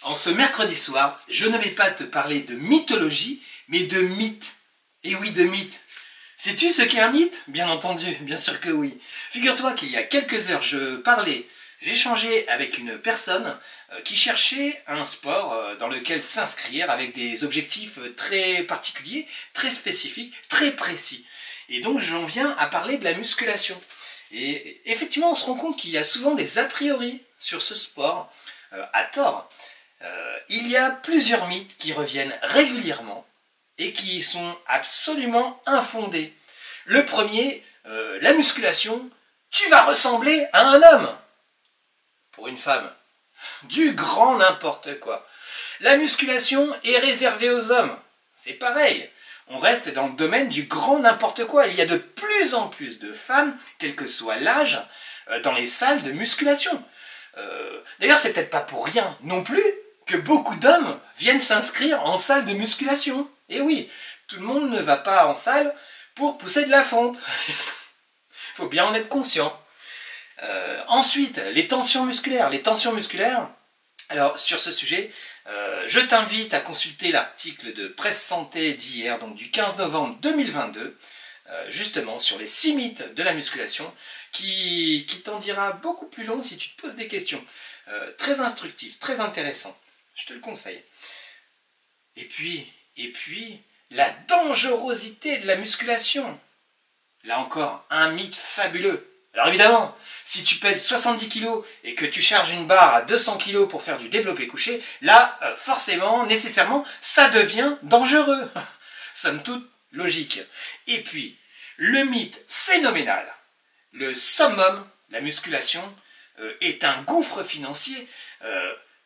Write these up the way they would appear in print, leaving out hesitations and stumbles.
En ce mercredi soir, je ne vais pas te parler de mythologie, mais de mythe. Et oui, de mythe. Sais-tu ce qu'est un mythe? Bien entendu, bien sûr que oui. Figure-toi qu'il y a quelques heures, j'échangeais avec une personne qui cherchait un sport dans lequel s'inscrire avec des objectifs très particuliers, très spécifiques, très précis. Et donc j'en viens à parler de la musculation. Et effectivement, on se rend compte qu'il y a souvent des a priori sur ce sport, à tort. Il y a plusieurs mythes qui reviennent régulièrement et qui sont absolument infondés. Le premier, la musculation, tu vas ressembler à un homme. Pour une femme, du grand n'importe quoi. La musculation est réservée aux hommes. C'est pareil. On reste dans le domaine du grand n'importe quoi. Il y a de plus en plus de femmes, quel que soit l'âge, dans les salles de musculation. D'ailleurs, c'est peut-être pas pour rien non plus que beaucoup d'hommes viennent s'inscrire en salle de musculation. Et oui, tout le monde ne va pas en salle pour pousser de la fonte. Il faut bien en être conscient. Ensuite, les tensions musculaires. Les tensions musculaires, alors sur ce sujet, je t'invite à consulter l'article de Presse Santé d'hier, donc du 15 novembre 2022, justement sur les 6 mythes de la musculation, qui t'en dira beaucoup plus long si tu te poses des questions. Très instructif, très intéressant. Je te le conseille. Et puis, la dangerosité de la musculation. Là encore, un mythe fabuleux. Alors évidemment, si tu pèses 70 kg et que tu charges une barre à 200 kg pour faire du développé couché, là, forcément, nécessairement, ça devient dangereux. Somme toute, logique. Et puis, le mythe phénoménal, le summum, la musculation, est un gouffre financier.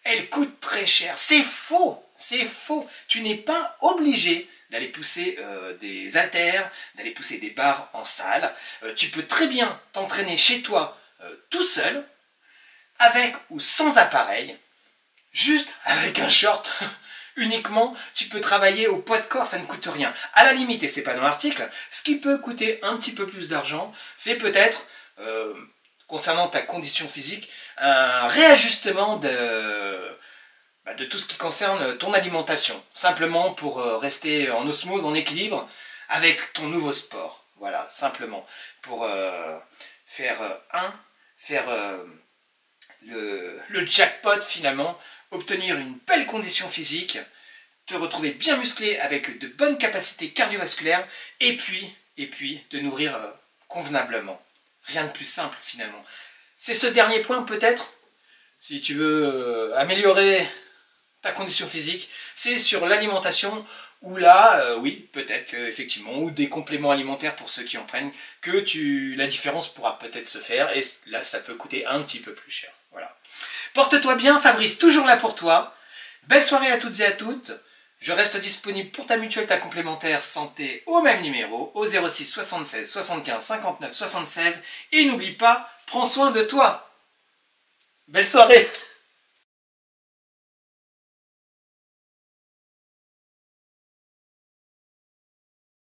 Elle coûte très cher. C'est faux, c'est faux. Tu n'es pas obligé d'aller pousser des haltères, d'aller pousser des barres en salle. Tu peux très bien t'entraîner chez toi tout seul, avec ou sans appareil, juste avec un short. Uniquement, tu peux travailler au poids de corps, ça ne coûte rien. À la limite, et c'est pas dans l'article, ce qui peut coûter un petit peu plus d'argent, c'est peut-être, concernant ta condition physique, un réajustement de tout ce qui concerne ton alimentation. Simplement pour rester en osmose, en équilibre avec ton nouveau sport. Voilà, simplement. Pour faire le jackpot finalement, obtenir une belle condition physique, te retrouver bien musclé avec de bonnes capacités cardiovasculaires et puis de nourrir convenablement. Rien de plus simple finalement. C'est ce dernier point peut-être, si tu veux améliorer ta condition physique, c'est sur l'alimentation où là, oui, peut-être qu'effectivement, ou des compléments alimentaires pour ceux qui en prennent, que la différence pourra peut-être se faire et là, ça peut coûter un petit peu plus cher. Voilà. Porte-toi bien, Fabrice, toujours là pour toi. Belle soirée à toutes et à toutes. Je reste disponible pour ta mutuelle, ta complémentaire santé au même numéro, au 06 76 75 59 76. Et n'oublie pas, prends soin de toi. Belle soirée!